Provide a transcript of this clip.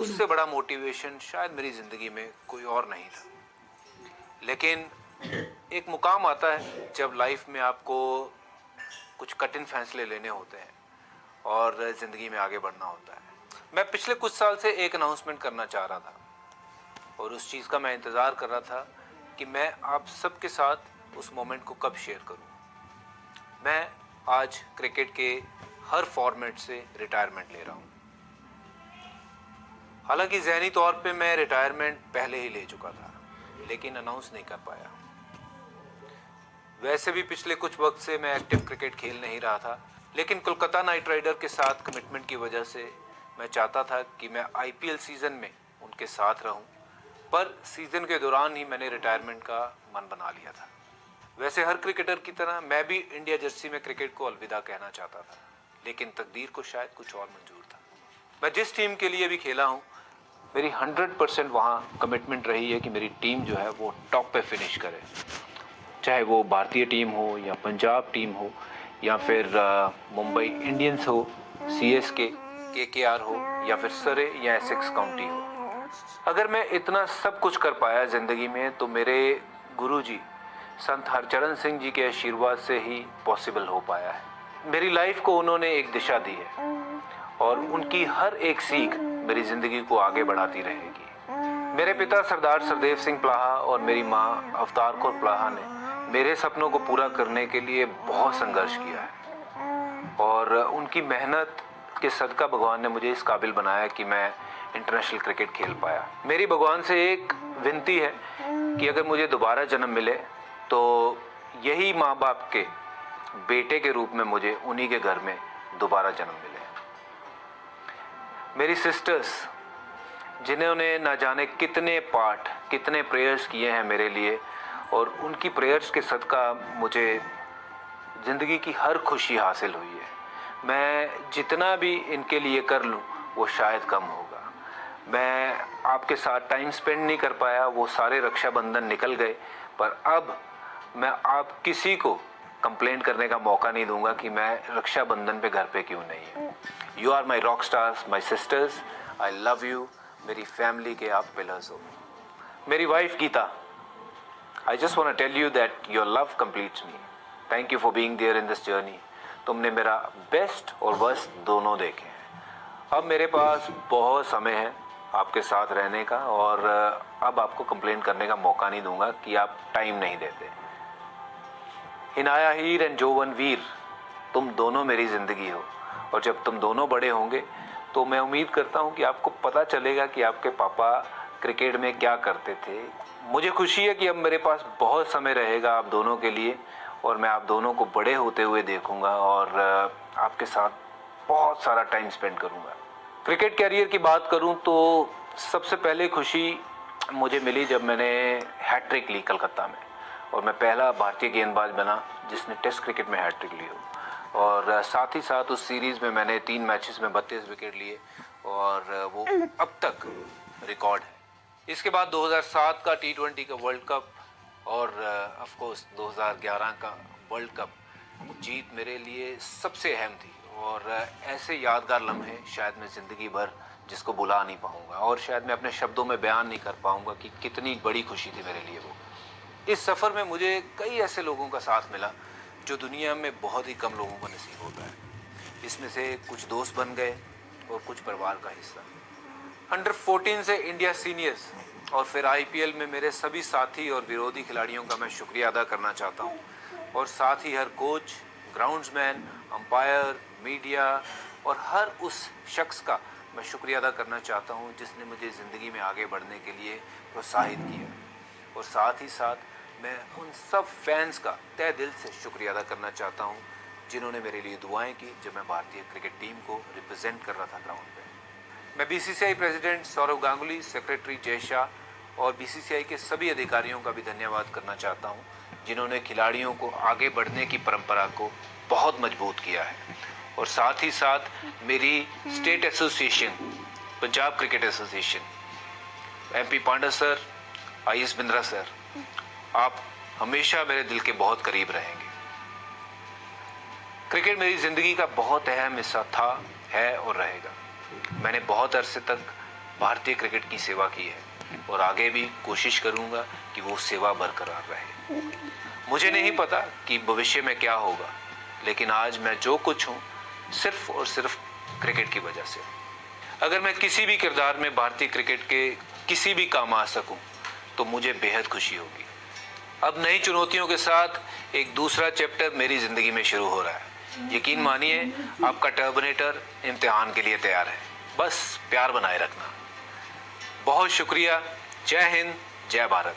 उससे बड़ा मोटिवेशन शायद मेरी ज़िंदगी में कोई और नहीं था। लेकिन एक मुकाम आता है जब लाइफ में आपको कुछ कठिन फैसले लेने होते हैं और ज़िंदगी में आगे बढ़ना होता है। मैं पिछले कुछ साल से एक अनाउंसमेंट करना चाह रहा था और उस चीज़ का मैं इंतज़ार कर रहा था कि मैं आप सबके साथ उस मोमेंट को कब शेयर करूं। मैं आज क्रिकेट के हर फॉर्मेट से रिटायरमेंट ले रहा हूं। हालांकि ज़हनी तौर पे मैं रिटायरमेंट पहले ही ले चुका था, लेकिन अनाउंस नहीं कर पाया। वैसे भी पिछले कुछ वक्त से मैं एक्टिव क्रिकेट खेल नहीं रहा था, लेकिन कोलकाता नाइट राइडर के साथ कमिटमेंट की वजह से मैं चाहता था कि मैं आईपीएल सीज़न में उनके साथ रहूं, पर सीज़न के दौरान ही मैंने रिटायरमेंट का मन बना लिया था। वैसे हर क्रिकेटर की तरह मैं भी इंडिया जर्सी में क्रिकेट को अलविदा कहना चाहता था, लेकिन तकदीर को शायद कुछ और मंजूर था। मैं जिस टीम के लिए भी खेला हूँ, मेरी 100% वहाँ कमिटमेंट रही है कि मेरी टीम जो है वो टॉप पे फिनिश करे, चाहे वो भारतीय टीम हो या पंजाब टीम हो या फिर मुंबई इंडियंस हो, सीएसके, केकेआर हो या फिर सरे या एसेक्स काउंटी हो। अगर मैं इतना सब कुछ कर पाया ज़िंदगी में तो मेरे गुरुजी संत हरचरण सिंह जी के आशीर्वाद से ही पॉसिबल हो पाया है। मेरी लाइफ को उन्होंने एक दिशा दी है और उनकी हर एक सीख मेरी ज़िंदगी को आगे बढ़ाती रहेगी। मेरे पिता सरदार सरदेव सिंह प्लाहा और मेरी माँ अवतार कौर प्लाहा ने मेरे सपनों को पूरा करने के लिए बहुत संघर्ष किया है और उनकी मेहनत के सदका भगवान ने मुझे इस काबिल बनाया कि मैं इंटरनेशनल क्रिकेट खेल पाया। मेरी भगवान से एक विनती है कि अगर मुझे दोबारा जन्म मिले तो यही माँ बाप के बेटे के रूप में मुझे उन्हीं के घर में दोबारा जन्म मिले। मेरी सिस्टर्स, जिन्होंने ना जाने कितने पाठ, कितने प्रेयर्स किए हैं मेरे लिए, और उनकी प्रेयर्स के सदका मुझे ज़िंदगी की हर खुशी हासिल हुई है। मैं जितना भी इनके लिए कर लूँ वो शायद कम होगा। मैं आपके साथ टाइम स्पेंड नहीं कर पाया, वो सारे रक्षाबंधन निकल गए, पर अब मैं आप किसी को कंप्लेंट करने का मौका नहीं दूंगा कि मैं रक्षाबंधन पे घर पे क्यों नहीं हूँ। You are my rock stars, my sisters, I love you. मेरी फैमिली के आप पिलर्स हो। मेरी wife Geeta, I just want to tell you that your love completes me. Thank you for being there in this journey. तुमने मेरा best और worst दोनों देखे हैं। अब मेरे पास बहुत समय है आपके साथ रहने का और अब आपको कंप्लेंट करने का मौका नहीं दूंगा कि आप टाइम नहीं देते। हिनाया हीर एंड जोवन वीर, तुम दोनों मेरी ज़िंदगी हो और जब तुम दोनों बड़े होंगे तो मैं उम्मीद करता हूँ कि आपको पता चलेगा कि आपके पापा क्रिकेट में क्या करते थे। मुझे खुशी है कि अब मेरे पास बहुत समय रहेगा आप दोनों के लिए और मैं आप दोनों को बड़े होते हुए देखूंगा और आपके साथ बहुत सारा टाइम स्पेंड करूंगा। क्रिकेट कैरियर की बात करूं तो सबसे पहले खुशी मुझे मिली जब मैंने हैट्रिक ली कलकत्ता में और मैं पहला भारतीय गेंदबाज बना जिसने टेस्ट क्रिकेट में हैट्रिक ली हो। और साथ ही साथ उस सीरीज़ में मैंने 3 मैचेस में 32 विकेट लिए और वो अब तक रिकॉर्ड है। इसके बाद 2007 का T20 का वर्ल्ड कप और ऑफ कोर्स 2011 का वर्ल्ड कप जीत मेरे लिए सबसे अहम थी और ऐसे यादगार लम्हे शायद मैं ज़िंदगी भर जिसको भुला नहीं पाऊंगा और शायद मैं अपने शब्दों में बयान नहीं कर पाऊंगा कि कितनी बड़ी खुशी थी मेरे लिए वो। इस सफ़र में मुझे कई ऐसे लोगों का साथ मिला जो दुनिया में बहुत ही कम लोगों को नसीब होता है। इसमें से कुछ दोस्त बन गए और कुछ परिवार का हिस्सा। अंडर 14 से इंडिया सीनियर्स और फिर आईपीएल में मेरे सभी साथी और विरोधी खिलाड़ियों का मैं शुक्रिया अदा करना चाहता हूं और साथ ही हर कोच, ग्राउंड्समैन, अंपायर, मीडिया और हर उस शख्स का मैं शुक्रिया अदा करना चाहता हूं जिसने मुझे ज़िंदगी में आगे बढ़ने के लिए प्रोत्साहित किया। और साथ ही साथ मैं उन सब फैंस का तहे दिल से शुक्रिया अदा करना चाहता हूं जिन्होंने मेरे लिए दुआएं की जब मैं भारतीय क्रिकेट टीम को रिप्रेजेंट कर रहा था ग्राउंड पे। मैं BCCI president Sourav Ganguly, secretary Jay Shah और बीसीसीआई के सभी अधिकारियों का भी धन्यवाद करना चाहता हूं जिन्होंने खिलाड़ियों को आगे बढ़ने की परंपरा को बहुत मजबूत किया है। और साथ ही साथ मेरी state association, Punjab cricket association, MP Pandove sir, IS Bindra sir, आप हमेशा मेरे दिल के बहुत करीब रहेंगे। क्रिकेट मेरी ज़िंदगी का बहुत अहम हिस्सा था, है और रहेगा। मैंने बहुत अरसे तक भारतीय क्रिकेट की सेवा की है और आगे भी कोशिश करूंगा कि वो सेवा बरकरार रहे। मुझे नहीं पता कि भविष्य में क्या होगा, लेकिन आज मैं जो कुछ हूँ सिर्फ और सिर्फ क्रिकेट की वजह से। अगर मैं किसी भी किरदार में भारतीय क्रिकेट के किसी भी काम आ सकूं तो मुझे बेहद खुशी होगी। अब नई चुनौतियों के साथ एक दूसरा चैप्टर मेरी जिंदगी में शुरू हो रहा है। यकीन मानिए, आपका टर्मिनेटर इम्तिहान के लिए तैयार है। बस प्यार बनाए रखना। बहुत शुक्रिया। जय हिंद, जय भारत।